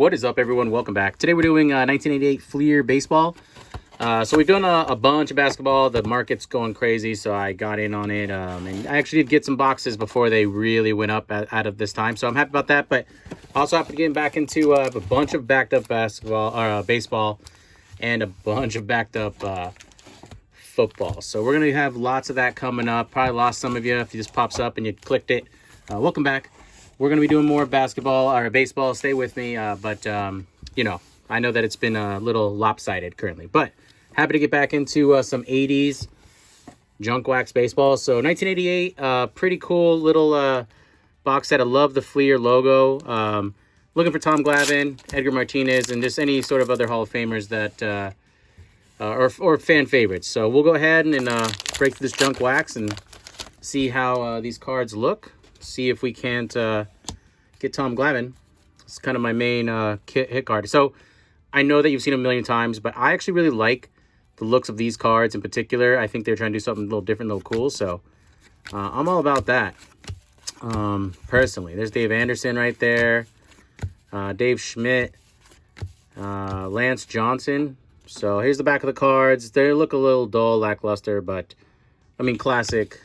What is up, everyone? Welcome back. Today we're doing 1988 Fleer baseball. So we've done a bunch of basketball. The market's going crazy, so I got in on it. And I actually did get some boxes before they really went up out of this time, so I'm happy about that. But also happy to get back into a bunch of backed up basketball or baseball, and a bunch of backed up football. So we're gonna have lots of that coming up. Probably lost some of you if this pops up and you clicked it. Welcome back. We're going to be doing more basketball or baseball. Stay with me. But you know, I know that it's been a little lopsided currently. But happy to get back into some 80s junk wax baseball. So 1988, pretty cool little box set. I love the Fleer logo. Looking for Tom Glavine, Edgar Martinez, and just any sort of other Hall of Famers that or fan favorites. So we'll go ahead and break through this junk wax and see how these cards look. See if we can't get Tom Glavine. It's kind of my main hit card. So I know that you've seen him a million times, but I actually really like the looks of these cards in particular. I think they're trying to do something a little different, a little cool. So I'm all about that. Personally, there's Dave Anderson right there. Dave Schmidt. Lance Johnson. So here's the back of the cards. They look a little dull, lackluster, but I mean, classic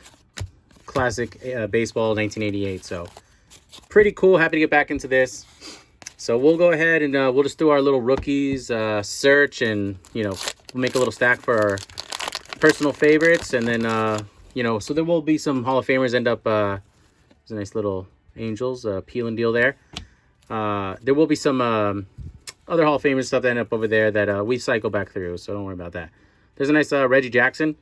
baseball 1988. So pretty cool. Happy to get back into this. So we'll go ahead and we'll just do our little rookies search, and you know, we'll make a little stack for our personal favorites, and then you know, so there will be some Hall of Famers end up there's a nice little Angels peel and deal there. There will be some other Hall of Famers stuff that end up over there that we cycle back through, so don't worry about that. There's a nice Reggie Jackson,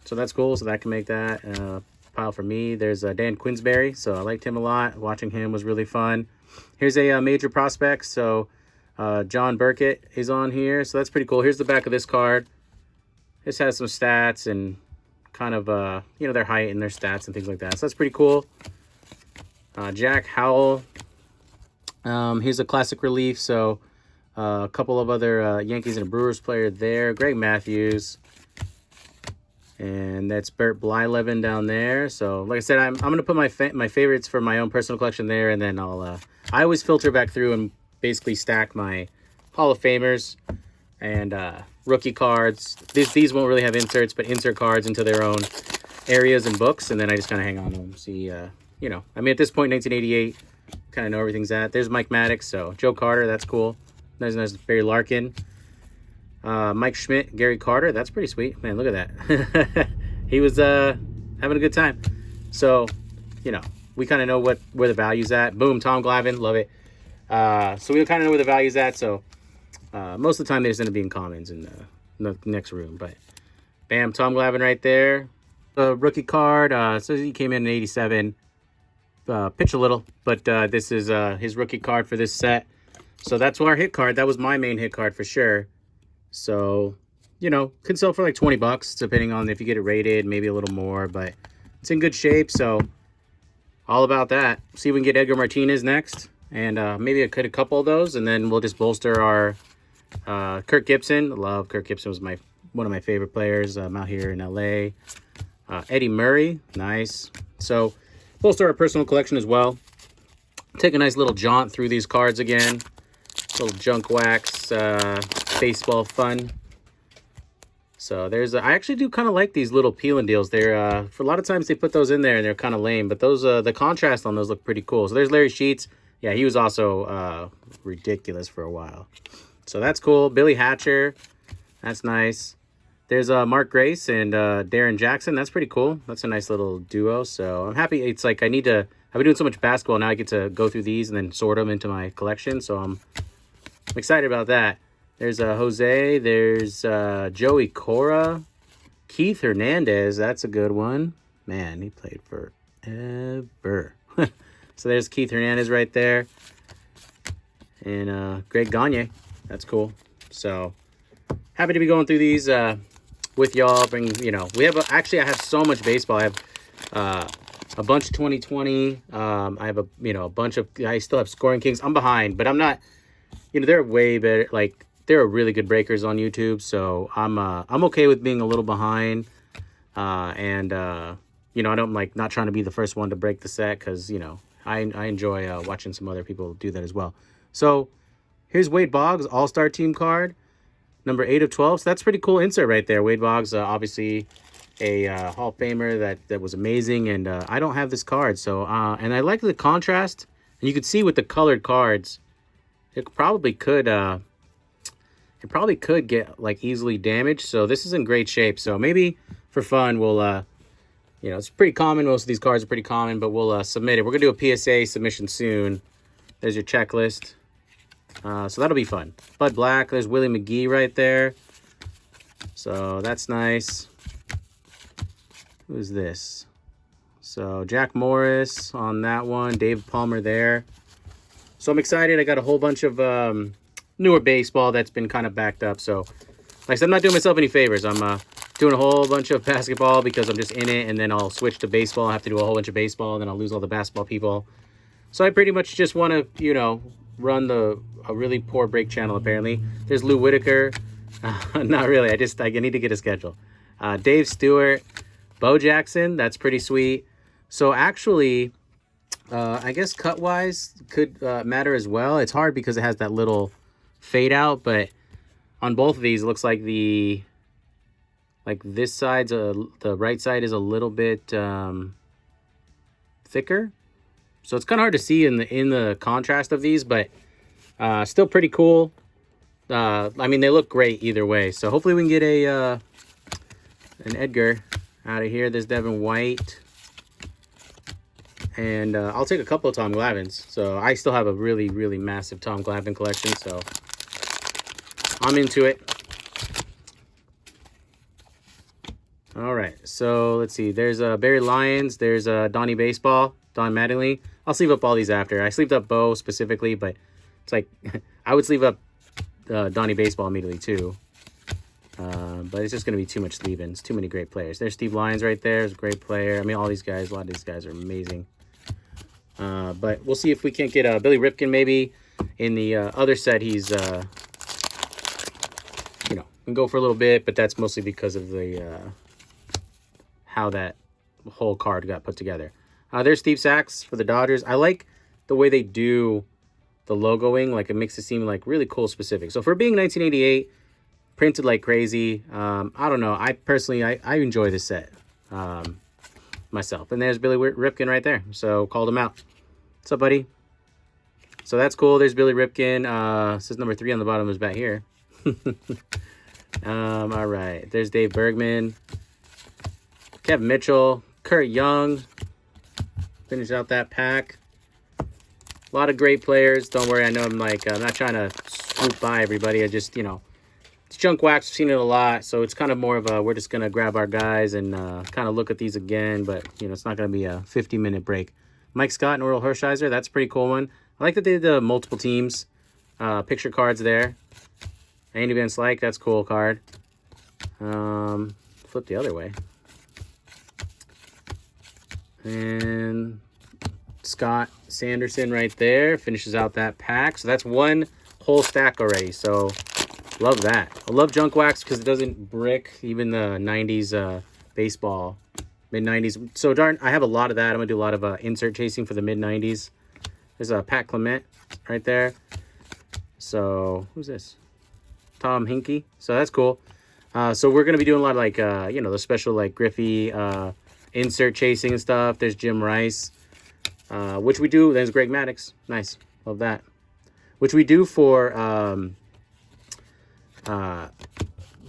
so that's cool. So that can make that pile for me. There's Dan Quinsbury, so I liked him a lot. Watching him was really fun. Here's a major prospect, so John Burkett is on here, so that's pretty cool. Here's the back of this card. This has some stats and kind of you know, their height and their stats and things like that, so that's pretty cool. Jack Howell. Here's a classic relief, so a couple of other Yankees and a Brewers player there. Greg Matthews. And that's Bert Blyleven down there. So, like I said, I'm going to put my favorites for my own personal collection there, and then I'll I always filter back through and basically stack my Hall of Famers and rookie cards. These won't really have inserts, but insert cards into their own areas and books, and then I just kind of hang on to them. See, you know, I mean, at this point, 1988, kind of know everything's at. There's Mike Maddox, so Joe Carter, that's cool. Nice Barry Larkin. Mike Schmidt, Gary Carter, that's pretty sweet. Man, look at that. He was having a good time. So, you know, we kind of know where the value's at. Boom, Tom Glavine, love it. So we kind of know where the value's at. So most of the time they just end up being commons in the next room. But bam, Tom Glavine right there. Rookie card. So he came in 87. Pitched a little, but this is his rookie card for this set. So that's our hit card. That was my main hit card for sure. So, you know, can sell for like $20 depending on if you get it rated, maybe a little more, but it's in good shape. So all about that. See if we can get Edgar Martinez next, and maybe I could a couple of those, and then we'll just bolster our Kirk Gibson. I love Kirk Gibson. Was one of my favorite players out here in LA. Eddie Murray, nice. So bolster our personal collection as well. Take a nice little jaunt through these cards again. Little junk wax baseball fun. So there's I actually do kind of like these little peel and deals. They're for a lot of times they put those in there and they're kind of lame, but those the contrast on those look pretty cool. So there's Larry Sheets. Yeah, he was also ridiculous for a while. So that's cool. Billy Hatcher, that's nice. There's Mark Grace and Darren Jackson. That's pretty cool. That's a nice little duo. So I'm happy. It's like I've been doing so much basketball now. I get to go through these and then sort them into my collection. So I'm excited about that. There's Jose. There's Joey Cora. Keith Hernandez. That's a good one. Man, he played forever. So there's Keith Hernandez right there. And Greg Gagne. That's cool. So happy to be going through these with y'all. You know, we have actually I have so much baseball. I have a bunch of 2020. I have a bunch of. I still have Scoring Kings. I'm behind, but I'm not. You know, they're way better. Like, there are really good breakers on YouTube, so I'm okay with being a little behind. And you know, I don't like not trying to be the first one to break the set, because you know I enjoy watching some other people do that as well. So Here's Wade Boggs, All-Star Team card, number 8 of 12. So that's pretty cool insert right there. Wade Boggs, obviously a Hall of Famer that was amazing. And I don't have this card. So, and I like the contrast. And you can see with the colored cards, it probably could get like easily damaged. So this is in great shape. So maybe for fun, we'll, you know, it's pretty common. Most of these cards are pretty common, but we'll submit it. We're going to do a PSA submission soon. There's your checklist. So that'll be fun. Bud Black, there's Willie McGee right there. So that's nice. Who's this? So Jack Morris on that one. Dave Palmer there. So I'm excited. I got a whole bunch of newer baseball that's been kind of backed up. So like I said, I'm not doing myself any favors. I'm doing a whole bunch of basketball because I'm just in it. And then I'll switch to baseball. I have to do a whole bunch of baseball. And then I'll lose all the basketball people. So I pretty much just want to, you know, run a really poor break channel apparently. There's Lou Whitaker. Not really. I need to get a schedule. Dave Stewart. Bo Jackson. That's pretty sweet. So actually, I guess cut-wise could matter as well. It's hard because it has that little fade out, but on both of these, it looks like this side's the right side is a little bit thicker. So it's kind of hard to see in the contrast of these, but still pretty cool. I mean, they look great either way. So hopefully we can get an Edgar out of here. There's Devin White. And I'll take a couple of Tom Glavines. So I still have a really, really massive Tom Glavine collection. So I'm into it. All right. So let's see. There's Barry Lyons. There's Donnie Baseball. Don Mattingly. I'll sleeve up all these after. I sleeved up Bo specifically, but it's like I would sleeve up Donnie Baseball immediately too. But it's just going to be too much sleeve-ins. Too many great players. There's Steve Lyons right there. He's a great player. I mean, all these guys, a lot of these guys are amazing. But we'll see if we can't get Billy Ripken maybe. In the other set, he's, you know, can go for a little bit, but that's mostly because of the how that whole card got put together. There's Steve Sachs for the Dodgers. I like the way they do the logoing. Like, it makes it seem like really cool specific. So for being 1988, printed like crazy. I don't know. I personally, I enjoy this set myself. And there's Billy Ripken right there. So called him out. What's up, buddy? So that's cool. There's Billy Ripken. Says number 3 on the bottom is back here. All right. There's Dave Bergman. Kevin Mitchell. Kurt Young. Finish out that pack. A lot of great players. Don't worry. I know I'm like, I'm not trying to swoop by everybody. I just, you know, it's junk wax. I've seen it a lot. So it's kind of more of a, we're just going to grab our guys and kind of look at these again. But, you know, it's not going to be a 50-minute break. Mike Scott and Oral Hershiser. That's a pretty cool one. I like that they did the multiple teams. Picture cards there. Andy Van Slyke. That's a cool card. Flip the other way. And Scott Sanderson right there finishes out that pack. So that's one whole stack already. So love that. I love junk wax because it doesn't brick even the 90s baseball, mid-90s. So darn, I have a lot of that. I'm going to do a lot of insert chasing for the mid-90s. There's a Pat Clement right there. So who's this? Tom Hinkie. So that's cool. So we're going to be doing a lot of like, you know, the special like Griffey insert chasing and stuff. There's Jim Rice, which we do. There's Greg Maddux. Nice. Love that. Which we do for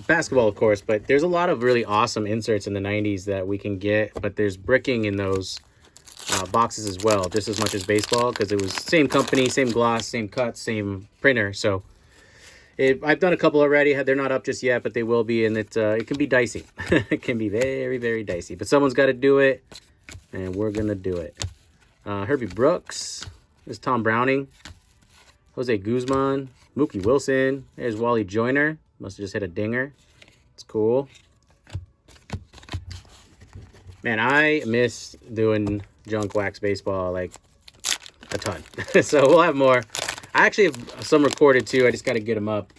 basketball, of course. But there's a lot of really awesome inserts in the 90s that we can get. But there's bricking in those boxes as well, just as much as baseball, because it was same company, same gloss, same cut, same printer. So I've done a couple already. They're not up just yet, but they will be, and it can be dicey. It can be very, very dicey. But someone's got to do it, and we're going to do it. Herbie Brooks. There's Tom Browning. Jose Guzman. Mookie Wilson. There's Wally Joyner. Must have just hit a dinger. It's cool. Man, I miss doing junk wax baseball like a ton. So we'll have more. I actually have some recorded too. I just got to get them up,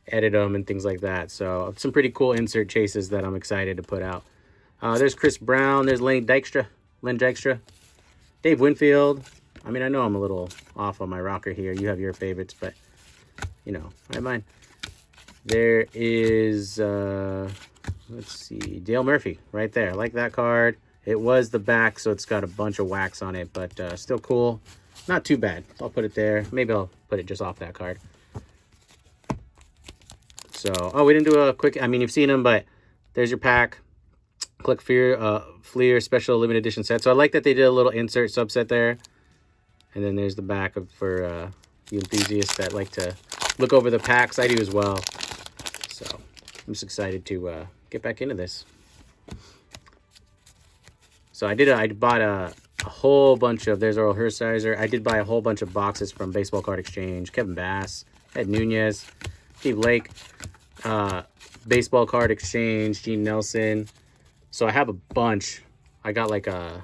edit them, and things like that. So some pretty cool insert chases that I'm excited to put out. There's Chris Brown. There's Len Dykstra. Dave Winfield. I mean, I know I'm a little off on my rocker here. You have your favorites, but you know, I don't mind. There is, let's see, Dale Murphy right there. I like that card. It was the back, so it's got a bunch of wax on it, but still cool. Not too bad. I'll put it there. Maybe I'll put it just off that card. So, oh, we didn't do a quick, I mean, you've seen them, but there's your pack. Click Fleer Special Limited Edition set. So I like that they did a little insert subset there. And then there's the back for you enthusiasts that like to look over the packs. I do as well. So I'm just excited to get back into this. So I bought a whole bunch of, there's Earl Hershiser. I did buy a whole bunch of boxes from Baseball Card Exchange. Kevin Bass, Ed Nunez, Steve Lake, Baseball Card Exchange, Gene Nelson. So I have a bunch. I got like I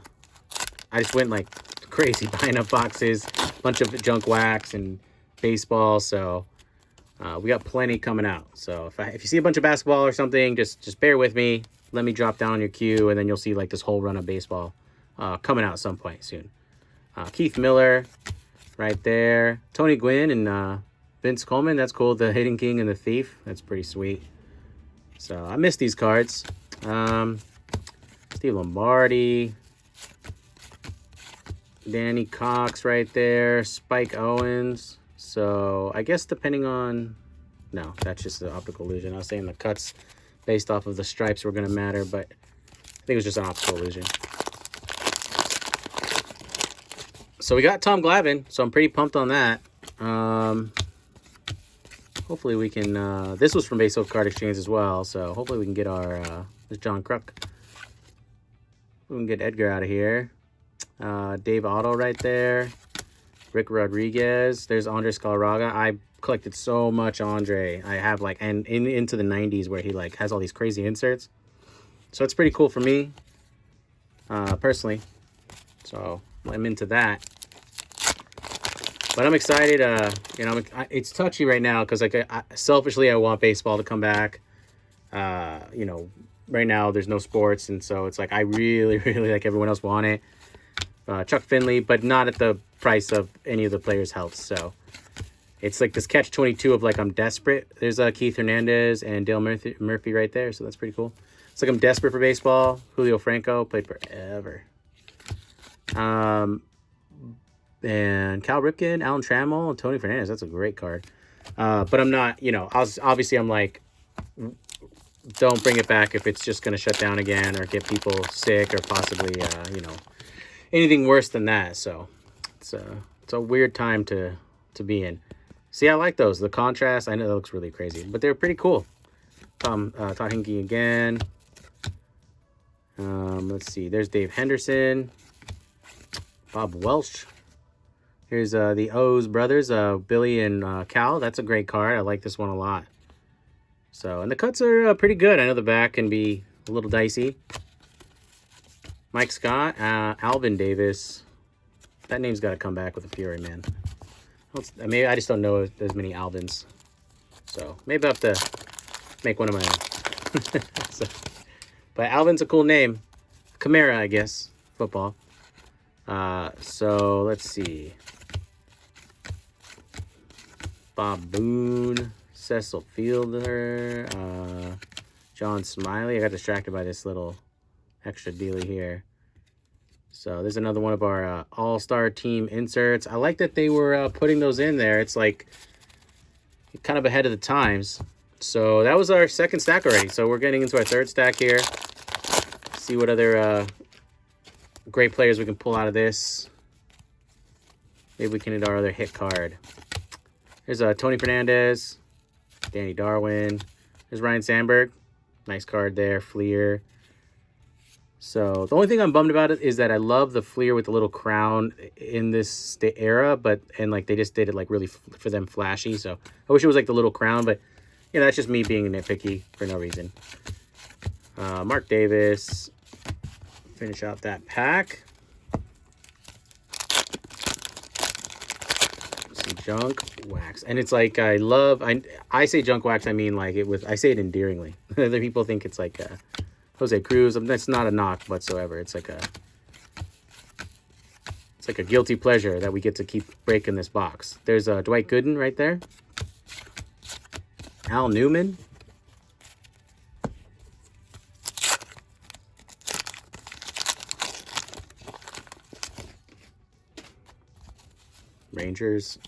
just went like crazy buying up boxes, bunch of junk wax and baseball. So we got plenty coming out. So if you see a bunch of basketball or something, just bear with me. Let me drop down your queue, and then you'll see like this whole run of baseball coming out at some point soon. Keith Miller, right there. Tony Gwynn and Vince Coleman. That's cool. The Hidden King and the Thief. That's pretty sweet. So I miss these cards. Steve Lombardi. Danny Cox right there. Spike Owens. So I guess depending on... No, that's just the optical illusion. I was saying the cuts based off of the stripes were going to matter, but I think it was just an optical illusion. So we got Tom Glavine, so I'm pretty pumped on that. Hopefully we can... this was from Baseball Card Exchange as well, so hopefully we can get our... this John Kruk. We can get Edgar out of here. Dave Otto right there. Rick Rodriguez. There's Andre Scalaraga. I collected so much Andre. I have like, and into the 90s where he like has all these crazy inserts. So it's pretty cool for me, personally. So I'm into that. But I'm excited. You know, it's touchy right now because like selfishly I want baseball to come back. You know, right now there's no sports, and so it's like I really, really like everyone else want it. Chuck Finley, but not at the price of any of the players' health. So it's like this catch-22 of like I'm desperate. There's Keith Hernandez and Dale Murphy right there, so that's pretty cool. It's like I'm desperate for baseball. Julio Franco played forever. And Cal Ripken, Alan Trammell, and Tony Fernandez. That's a great card. But I'm not, you know, obviously I'm like, don't bring it back if it's just going to shut down again or get people sick or possibly, you know, anything worse than that. So it's a weird time to be in. See, I like those. The contrast, I know that looks really crazy, but they're pretty cool. Todd Hinkie again. Let's see. There's Dave Henderson. Bob Welch. Here's the O's brothers, Billy and Cal. That's a great card. I like this one a lot. So, and the cuts are pretty good. I know the back can be a little dicey. Mike Scott, Alvin Davis. That name's got to come back with a fury, man. Maybe I just don't know as many Alvins. So, maybe I have to make one of my own. So, but Alvin's a cool name. Camara, I guess. Football. So, let's see. Bob Boone, Cecil Fielder, John Smiley. I got distracted by this little extra dealie here. So there's another one of our all-star team inserts. I like that they were putting those in there. It's like kind of ahead of the times. So that was our second stack already. So we're getting into our third stack here. See what other great players we can pull out of this. Maybe we can hit our other hit card. There's Tony Fernandez, Danny Darwin. There's Ryan Sandberg. Nice card there. Fleer. So the only thing I'm bummed about it is that I love the Fleer with the little crown in this era, and like they just did it like really for them flashy. So I wish it was like the little crown, but you know, that's just me being nitpicky for no reason. Mark Davis. Finish out that pack. Some junk wax, and it's like I say junk wax. I mean like I say it endearingly. Other people think it's like Jose Cruz. That's not a knock whatsoever. It's like a guilty pleasure that we get to keep breaking this box. There's Dwight Gooden right there. Al Newman. Rangers.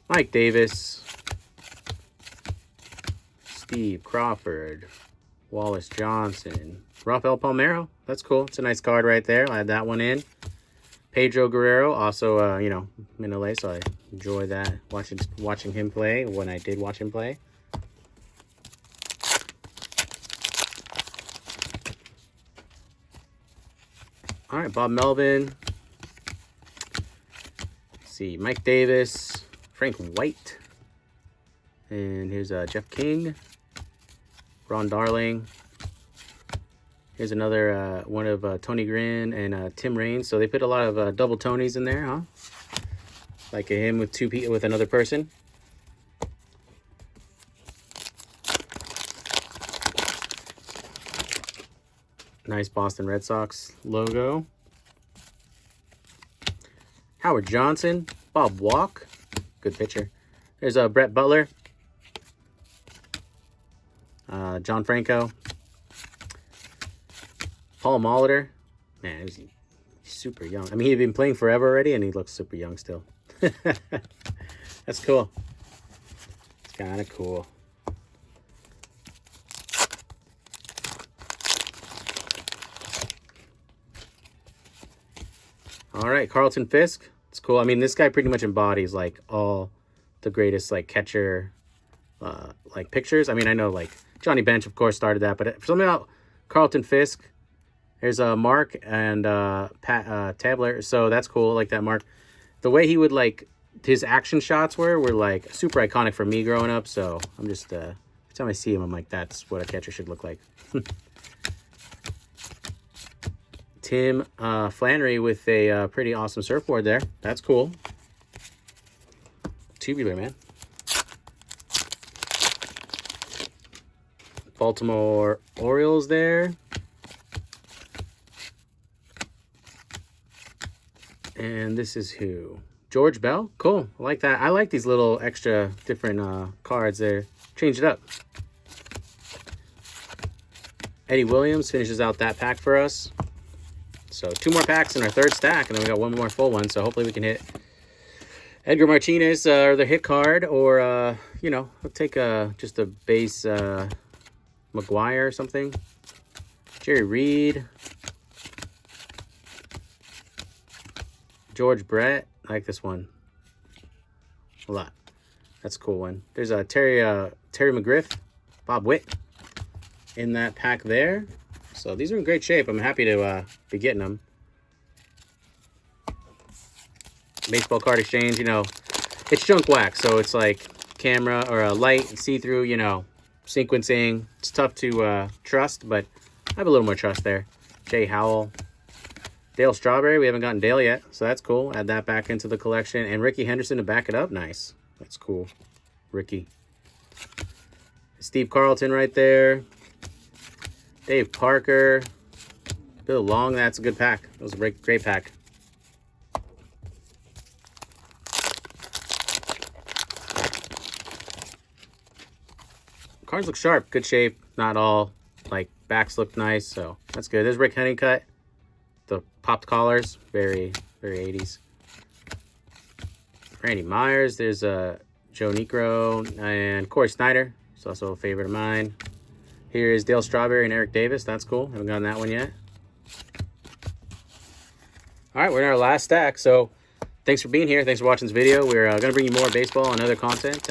Mike Davis. Steve Crawford. Wallace Johnson. Rafael Palmeiro. That's cool. It's a nice card right there. I'll add that one in. Pedro Guerrero. Also, you know, in LA, so I enjoy that. Watching him play when I did watch him play. All right, Bob Melvin. Let's see, Mike Davis, Frank White, and here's Jeff King, Ron Darling. Here's another one of Tony Gwynn and Tim Raines. So they put a lot of double Tonys in there, huh? Like him with another person. Nice Boston Red Sox logo. Howard Johnson, Bob Walk, good pitcher. There's Brett Butler, John Franco, Paul Molitor. Man, he's super young. I mean, he'd been playing forever already, and he looks super young still. That's cool. It's kind of cool. All right, Carlton Fisk. It's cool. I mean, this guy pretty much embodies like all the greatest like catcher like pictures. I mean, I know like Johnny Bench, of course, started that, but for something about Carlton Fisk, there's Mark and Pat Tabler. So that's cool. Like that Mark. The way he would like his action shots were like super iconic for me growing up. So I'm just every time I see him, I'm like, that's what a catcher should look like. Tim Flannery with a pretty awesome surfboard there. That's cool. Tubular, man. Baltimore Orioles there. And this is who? George Bell. Cool. I like that. I like these little extra different cards there. Change it up. Eddie Williams finishes out that pack for us. So 2 more packs in our 3rd stack, and then we got 1 more full one. So hopefully we can hit Edgar Martinez or the hit card, or you know, we'll take just a base McGuire or something. Jerry Reed, George Brett. I like this one a lot. That's a cool one. There's a Terry McGriff, Bob Witt in that pack there. So these are in great shape. I'm happy to be getting them. Baseball card exchange, you know, it's junk wax, so it's like camera or a light see-through, you know, sequencing. It's tough to trust, but I have a little more trust there. Jay Howell. Dale Strawberry. We haven't gotten Dale yet, so that's cool. Add that back into the collection. And Ricky Henderson to back it up. Nice. That's cool. Ricky. Steve Carlton right there. Dave Parker. Bill Long. That's a good pack. That was a great pack. Cards look sharp. Good shape. Not all, like, backs look nice, so that's good. There's Rick Honeycutt. The popped collars. Very, very 80s. Randy Myers. There's Joe Niekro and Corey Snyder. He's also a favorite of mine. Here is Dale Strawberry and Eric Davis. That's cool. Haven't gotten that one yet. All right, we're in our last stack. So thanks for being here. Thanks for watching this video. We're going to bring you more baseball and other content.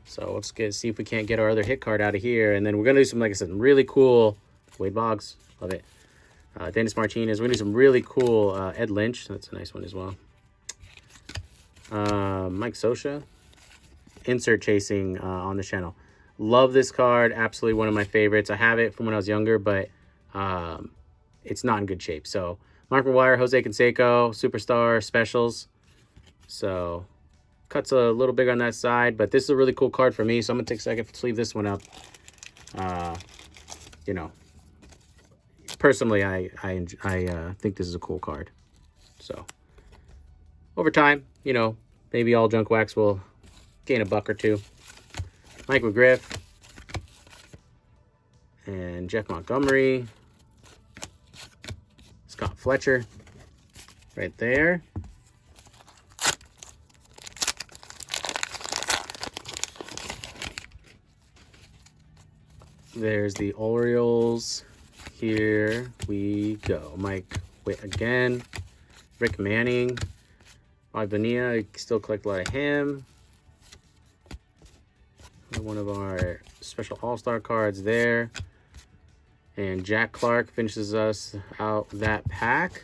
So let's see if we can't get our other hit card out of here. And then we're going to do some, like I said, really cool Wade Boggs. Love it. Dennis Martinez. We're going to do some really cool Ed Lynch. That's a nice one as well. Mike Scioscia. Insert chasing on the channel. Love this card. Absolutely one of my favorites. I have it from when I was younger, but it's not in good shape. So Mark McGwire, Jose Canseco, Superstar Specials. So cuts a little big on that side, but this is a really cool card for me. So I'm going to take a second to sleeve this one up. You know, personally, I think this is a cool card. So over time, you know, maybe all junk wax will gain a buck or two. Mike McGriff. And Jeff Montgomery. Scott Fletcher. Right there. There's the Orioles. Here we go. Mike Witt again. Rick Manning. Rod Bonilla. I still collect a lot of him. One of our special all-star cards there. And Jack Clark finishes us out that pack.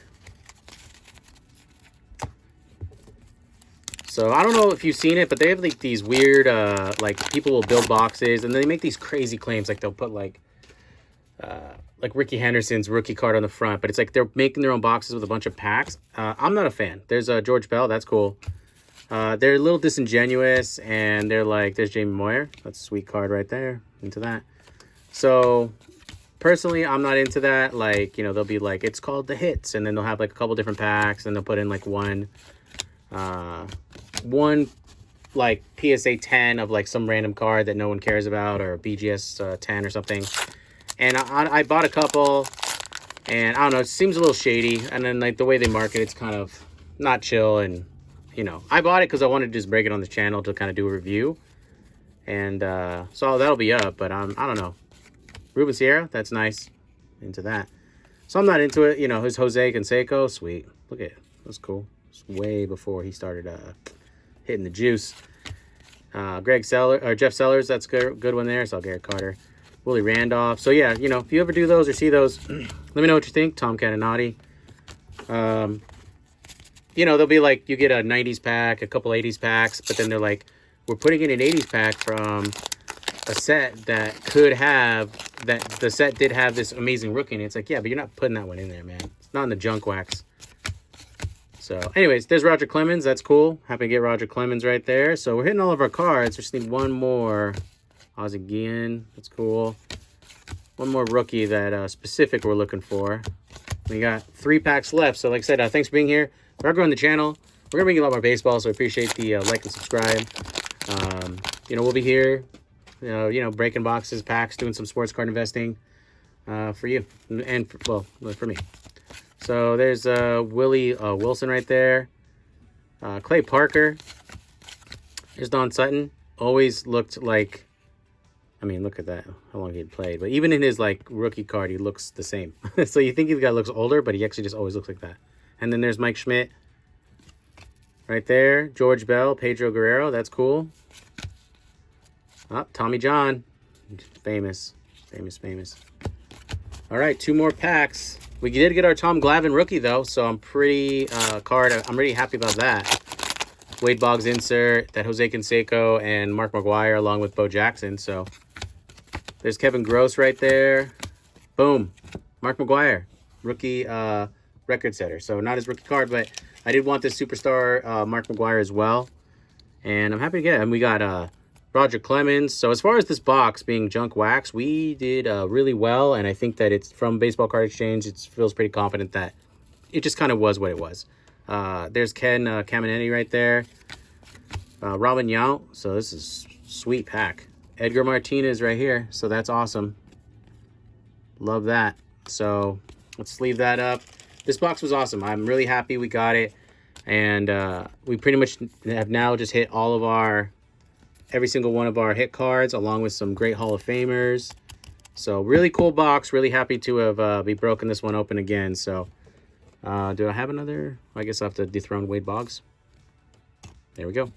So I don't know if you've seen it, but they have like these weird, like people will build boxes and they make these crazy claims. Like they'll put like Ricky Henderson's rookie card on the front, but it's like they're making their own boxes with a bunch of packs. I'm not a fan. There's George Bell. That's cool. They're a little disingenuous and they're like, there's Jamie Moyer. That's a sweet card right there. Into that. So personally, I'm not into that. Like, you know, they'll be like, it's called the hits. And then they'll have like a couple different packs and they'll put in like one like PSA 10 of like some random card that no one cares about, or BGS 10 or something. And I bought a couple and I don't know, it seems a little shady. And then like the way they market it's kind of not chill. And you know, I bought it because I wanted to just break it on the channel to kind of do a review. And so that'll be up, but I don't know. Ruben Sierra, that's nice. Into that. So I'm not into it. You know, his Jose Canseco, sweet. Look at it. That's cool. It's way before he started hitting the juice. Jeff Sellers, that's good one there. So Garrett Carter. Willie Randolph. So yeah, you know, if you ever do those or see those, let me know what you think. Tom Caninati. You know, they'll be like, you get a 90s pack, a couple 80s packs, but then they're like, we're putting in an 80s pack from a set that could have, that the set did have this amazing rookie. And it's like, yeah, but you're not putting that one in there, man. It's not in the junk wax. So anyways, there's Roger Clemens. That's cool. Happy to get Roger Clemens right there. So we're hitting all of our cards. We just need one more. Ozzie Guillen. That's cool. One more rookie that specific we're looking for. We got 3 packs left. So like I said, thanks for being here. We're growing the channel. We're going to bring you a lot more baseball, so I appreciate the like and subscribe. You know, we'll be here, you know, breaking boxes, packs, doing some sports card investing for you. And, for me. So there's Willie Wilson right there. Clay Parker. There's Don Sutton. Always looked like, I mean, look at that, how long he had played. But even in his, like, rookie card, he looks the same. So you think the guy looks older, but he actually just always looks like that. And then there's Mike Schmidt right there. George Bell, Pedro Guerrero. That's cool. Tommy John. Famous. All right, 2 more packs. We did get our Tom Glavine rookie, though, so I'm pretty I'm really happy about that. Wade Boggs insert, that Jose Canseco, and Mark McGwire along with Bo Jackson. So there's Kevin Gross right there. Boom. Mark McGwire, rookie record setter. So not his rookie card, but I did want this superstar Mark McGwire as well. And I'm happy to get it. And we got Roger Clemens. So as far as this box being junk wax, we did really well. And I think that it's from Baseball Card Exchange. It feels pretty confident that it just kind of was what it was. There's Ken Caminiti right there. Robin Yount. So this is sweet pack. Edgar Martinez right here. So that's awesome. Love that. So let's leave that up. This box was awesome. I'm really happy we got it. And we pretty much have now just hit all of every single one of our hit cards, along with some great Hall of Famers. So really cool box. Really happy to have be broken this one open again. So do I have another? I guess I'll have to dethrone Wade Boggs. There we go.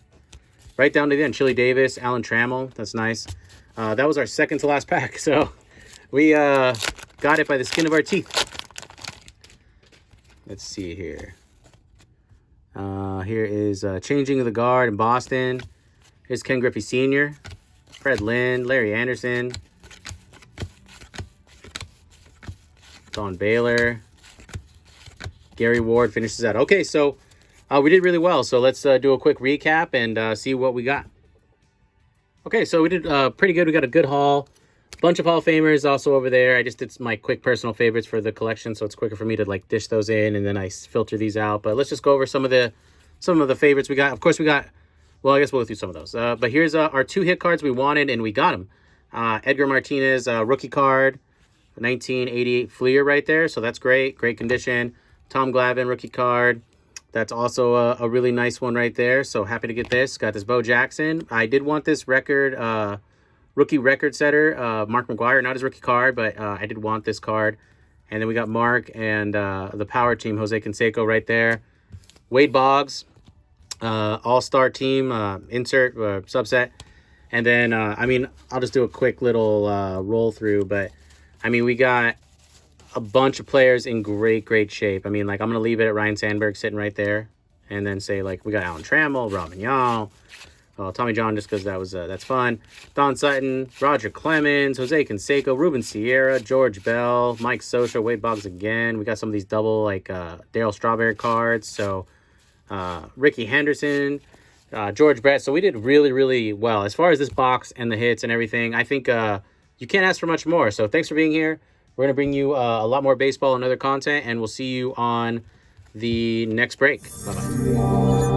Right down to the end. Chili Davis, Alan Trammell. That's nice. That was our second to last pack. So we got it by the skin of our teeth. Let's see here. Here is Changing of the Guard in Boston. Here's Ken Griffey Sr., Fred Lynn, Larry Anderson, Don Baylor, Gary Ward finishes out. Okay, so we did really well. So let's do a quick recap and see what we got. Okay, so we did pretty good. We got a good haul. Bunch of Hall of Famers also over there. I just did my quick personal favorites for the collection, so it's quicker for me to like dish those in and then I filter these out. But let's just go over some of the favorites we got. Of course, we got Well, I guess we'll go through some of those. But here's our 2 hit cards we wanted, and we got them. Edgar Martinez rookie card, 1988 Fleer right there. So that's great. Great condition. Tom Glavine rookie card. That's also a really nice one right there. So happy to get this. Got this Bo Jackson. I did want this record, rookie record setter, Mark McGuire. Not his rookie card, but I did want this card. And then we got Mark and the power team, Jose Canseco right there. Wade Boggs, all-star team, insert, subset. And then, I mean, I'll just do a quick little roll through. But, I mean, we got a bunch of players in great shape. I mean, like, I'm going to leave it at Ryan Sandberg sitting right there. And then say, like, we got Alan Trammell, Robin Yall, Tommy John, just because that was that's fun. Don Sutton, Roger Clemens, Jose Canseco, Ruben Sierra, George Bell, Mike Scioscia, Wade Boggs again. We got some of these double, like, Darryl Strawberry cards. So, Ricky Henderson, George Brett. So we did really well. As far as this box and the hits and everything, I think you can't ask for much more. So thanks for being here. We're going to bring you a lot more baseball and other content, and we'll see you on the next break. Bye-bye.